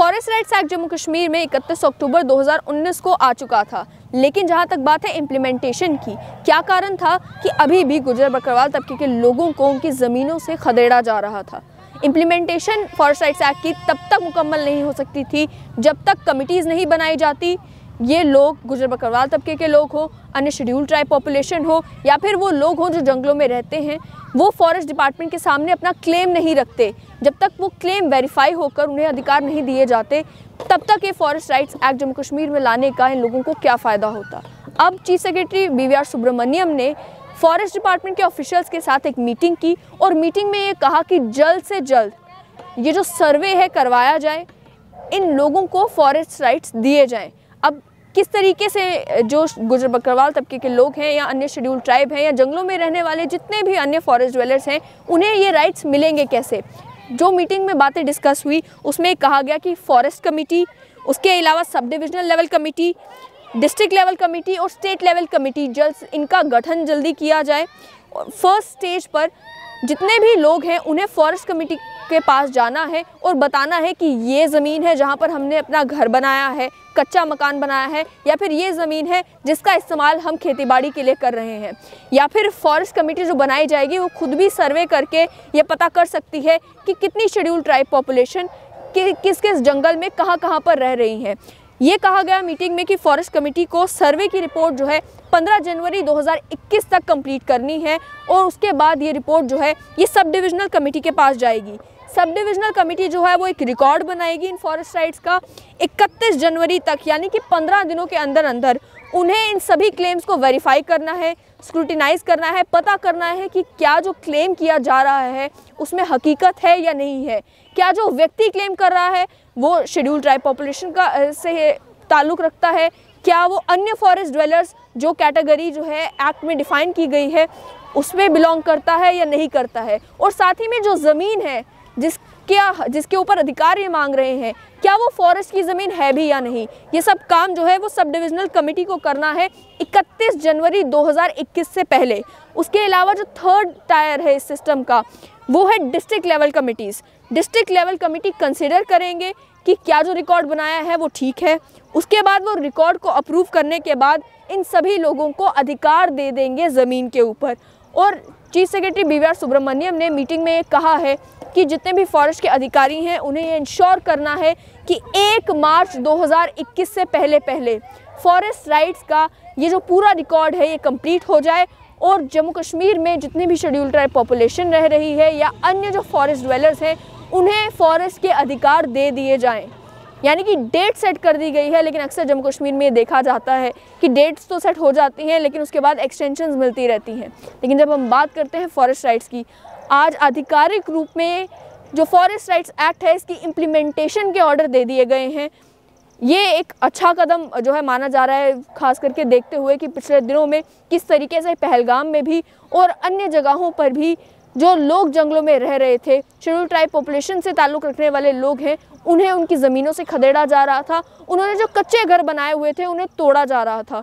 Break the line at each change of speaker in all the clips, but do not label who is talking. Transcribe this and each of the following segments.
Forest rights act Jammu Kashmir में 31 अक्टूबर 2019 को आ चुका था, लेकिन जहां तक बात है इम्प्लीमेंटेशन की, क्या कारण था कि अभी भी गुर्जर बकरवाल तबके के लोगों को उनकी ज़मीनों से खदेड़ा जा रहा था। इम्प्लीमेंटेशन फॉरेस्ट राइट्स एक्ट की तब तक मुकम्मल नहीं हो सकती थी जब तक कमिटीज़ नहीं बनाई जाती। ये लोग गुर्जर बकरवाल तबके के लोग हो, अन्य शेड्यूल ट्राइब पॉपुलेशन हो, या फिर वो लोग हों जो जंगलों में रहते हैं, वो फॉरेस्ट डिपार्टमेंट के सामने अपना क्लेम नहीं रखते। जब तक वो क्लेम वेरीफाई होकर उन्हें अधिकार नहीं दिए जाते, तब तक ये forest rights act Jammu Kashmir में लाने का इन लोगों को क्या फ़ायदा होता। अब चीफ सेक्रेटरी BVR सुब्रमण्यम ने फॉरेस्ट डिपार्टमेंट के ऑफिशियल्स के साथ एक मीटिंग की और मीटिंग में ये कहा कि जल्द से जल्द ये जो सर्वे है करवाया जाए, इन लोगों को फॉरेस्ट राइट्स दिए जाएँ। अब किस तरीके से जो गुर्जर बकरवाल तबके के लोग हैं या अन्य शेड्यूल ट्राइब हैं या जंगलों में रहने वाले जितने भी अन्य फॉरेस्ट ड्वेलर्स हैं, उन्हें ये राइट्स मिलेंगे कैसे। जो मीटिंग में बातें डिस्कस हुई उसमें कहा गया कि फॉरेस्ट कमेटी, उसके अलावा sub divisional level committee, district level committee और स्टेट लेवल कमेटी, जल्द इनका गठन जल्दी किया जाए। फर्स्ट स्टेज पर जितने भी लोग हैं उन्हें फॉरेस्ट कमेटी के पास जाना है और बताना है कि ये ज़मीन है जहाँ पर हमने अपना घर बनाया है, कच्चा मकान बनाया है, या फिर ये ज़मीन है जिसका इस्तेमाल हम खेतीबाड़ी के लिए कर रहे हैं। या फिर फॉरेस्ट कमेटी जो बनाई जाएगी वो खुद भी सर्वे करके ये पता कर सकती है कि कितनी शेड्यूल ट्राइब पॉपुलेशन किस किस जंगल में कहाँ पर रह रही है। ये कहा गया मीटिंग में कि फॉरेस्ट कमेटी को सर्वे की रिपोर्ट जो है 15 जनवरी 2021 तक कंप्लीट करनी है और उसके बाद ये रिपोर्ट जो है ये सब डिविजनल कमेटी के पास जाएगी। सब डिविजनल कमेटी जो है वो एक रिकॉर्ड बनाएगी इन फॉरेस्ट राइट्स का। 31 जनवरी तक यानी कि 15 दिनों के अंदर अंदर उन्हें इन सभी क्लेम्स को वेरीफाई करना है, स्क्रूटिनाइज करना है, पता करना है कि क्या जो क्लेम किया जा रहा है उसमें हकीकत है या नहीं है, क्या जो व्यक्ति क्लेम कर रहा है वो शेड्यूल ट्राइब पॉपुलेशन का से ताल्लुक़ रखता है, क्या वो अन्य फॉरेस्ट ड्वेलर्स जो कैटेगरी जो है एक्ट में डिफ़ाइन की गई है उसमें बिलोंग करता है या नहीं करता है, और साथ ही में जो ज़मीन है जिसके ऊपर अधिकार ये मांग रहे हैं, क्या वो फॉरेस्ट की ज़मीन है भी या नहीं। ये सब काम जो है वो सब डिविजनल कमेटी को करना है 31 जनवरी 2021 से पहले। उसके अलावा जो थर्ड टायर है इस सिस्टम का वो है district level committees. District level committee consider करेंगे कि क्या जो रिकॉर्ड बनाया है वो ठीक है। उसके बाद वो रिकॉर्ड को अप्रूव करने के बाद इन सभी लोगों को अधिकार दे देंगे ज़मीन के ऊपर। और चीफ सेक्रेटरी BVR सुब्रमण्यम ने मीटिंग में कहा है कि जितने भी फॉरेस्ट के अधिकारी हैं उन्हें ये इंश्योर करना है कि 1 मार्च 2021 से पहले फॉरेस्ट राइट्स का ये जो पूरा रिकॉर्ड है ये कंप्लीट हो जाए और जम्मू कश्मीर में जितनी भी शेड्यूल ट्राइब पॉपुलेशन रह रही है या अन्य जो फॉरेस्ट ड्वेलर्स हैं उन्हें फॉरेस्ट के अधिकार दे दिए जाएं। यानी कि डेट सेट कर दी गई है, लेकिन अक्सर जम्मू कश्मीर में ये देखा जाता है कि डेट्स तो सेट हो जाती हैं लेकिन उसके बाद एक्सटेंशंस मिलती रहती हैं। लेकिन जब हम बात करते हैं फॉरेस्ट राइट्स की, आज आधिकारिक रूप में जो फॉरेस्ट राइट्स एक्ट है इसकी इम्प्लीमेंटेशन के ऑर्डर दे दिए गए हैं। ये एक अच्छा कदम जो है माना जा रहा है, खास करके देखते हुए कि पिछले दिनों में किस तरीके से पहलगाम में भी और अन्य जगहों पर भी जो लोग जंगलों में रह रहे थे, शेड्यूल ट्राइब पॉपुलेशन से ताल्लुक़ रखने वाले लोग हैं, उन्हें उनकी ज़मीनों से खदेड़ा जा रहा था। उन्होंने जो कच्चे घर बनाए हुए थे उन्हें तोड़ा जा रहा था।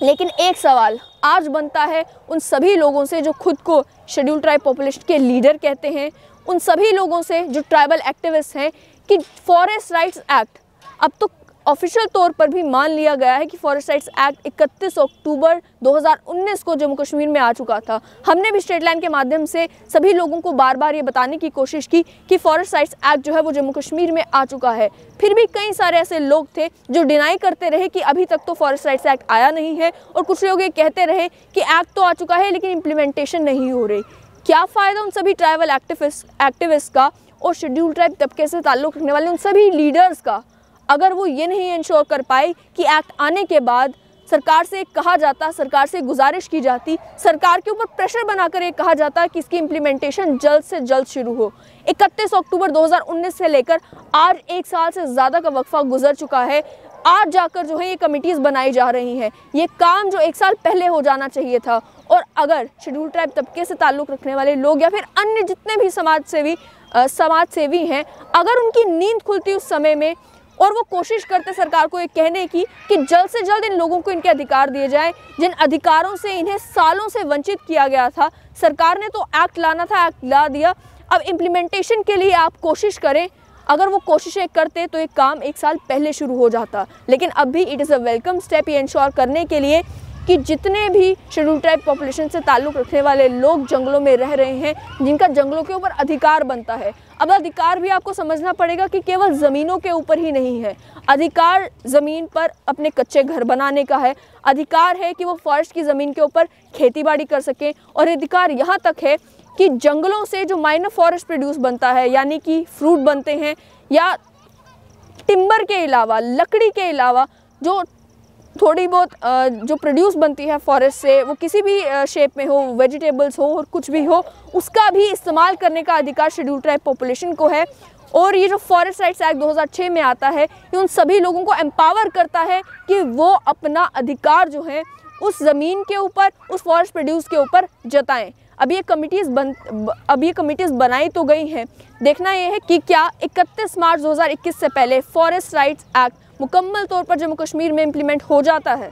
लेकिन एक सवाल आज बनता है उन सभी लोगों से जो खुद को शेड्यूल ट्राइब पॉपुलेशन के लीडर कहते हैं, उन सभी लोगों से जो ट्राइबल एक्टिविस्ट हैं, कि फॉरेस्ट राइट्स एक्ट अब तो ऑफिशियल तौर पर भी मान लिया गया है कि फॉरेस्ट राइट्स एक्ट 31 अक्टूबर 2019 को जम्मू कश्मीर में आ चुका था। हमने भी स्ट्रेट लाइन के माध्यम से सभी लोगों को बार बार ये बताने की कोशिश की कि फॉरेस्ट राइट्स एक्ट जो है वो जम्मू कश्मीर में आ चुका है। फिर भी कई सारे ऐसे लोग थे जो डिनाई करते रहे कि अभी तक तो फॉरेस्ट राइट्स एक्ट आया नहीं है, और कुछ लोग ये कहते रहे कि एक्ट तो आ चुका है लेकिन इम्प्लीमेंटेशन नहीं हो रही। क्या फ़ायदा उन सभी ट्राइबल एक्टिविस्ट का और शेड्यूल ट्राइब तबके से ताल्लुक़ रखने वाले उन सभी लीडर्स का, अगर वो ये नहीं इंश्योर कर पाए कि एक्ट आने के बाद सरकार से कहा जाता, सरकार से गुजारिश की जाती, सरकार के ऊपर प्रेशर बनाकर ये कहा जाता कि इसकी इम्प्लीमेंटेशन जल्द से जल्द शुरू हो। 31 अक्टूबर 2019 से लेकर आज 1 साल से ज़्यादा का वक्फा गुजर चुका है। आज जाकर जो है ये कमिटीज़ बनाई जा रही हैं। ये काम जो 1 साल पहले हो जाना चाहिए था। और अगर शेड्यूल ट्राइब तबके से ताल्लुक़ रखने वाले लोग या फिर अन्य जितने भी समाज सेवी हैं, अगर उनकी नींद खुलती उस समय में और वो कोशिश करते सरकार को ये कहने की कि जल्द से जल्द इन लोगों को इनके अधिकार दिए जाए, जिन अधिकारों से इन्हें सालों से वंचित किया गया था। सरकार ने तो एक्ट लाना था, एक्ट ला दिया, अब इम्प्लीमेंटेशन के लिए आप कोशिश करें, अगर वो कोशिशें करते तो ये काम 1 साल पहले शुरू हो जाता। लेकिन अभी it is a welcome step ये इंश्योर करने के लिए कि जितने भी शेड्यूल ट्राइब पॉपुलेशन से ताल्लुक़ रखने वाले लोग जंगलों में रह रहे हैं, जिनका जंगलों के ऊपर अधिकार बनता है। अब अधिकार भी आपको समझना पड़ेगा कि केवल ज़मीनों के ऊपर ही नहीं है। अधिकार ज़मीन पर अपने कच्चे घर बनाने का है, अधिकार है कि वो फॉरेस्ट की ज़मीन के ऊपर खेतीबाड़ी कर सकें, और अधिकार यहाँ तक है कि जंगलों से जो माइनर फॉरेस्ट प्रोड्यूस बनता है, यानी कि फ्रूट बनते हैं या टिम्बर के अलावा, लकड़ी के अलावा जो थोड़ी बहुत जो प्रोड्यूस बनती है फॉरेस्ट से, वो किसी भी शेप में हो, वेजिटेबल्स हो और कुछ भी हो, उसका भी इस्तेमाल करने का अधिकार शेड्यूल ट्राइब पॉपुलेशन को है। और ये जो फॉरेस्ट राइट्स एक्ट 2006 में आता है, ये उन सभी लोगों को एम्पावर करता है कि वो अपना अधिकार जो है उस ज़मीन के ऊपर, उस फॉरेस्ट प्रोड्यूस के ऊपर जताएं। अब ये कमिटीज़ बनाई तो गई हैं, देखना ये है कि क्या 31 मार्च 2021 से पहले फॉरेस्ट राइट्स एक्ट मुकम्मल तौर पर जम्मू कश्मीर में इम्प्लीमेंट हो जाता है।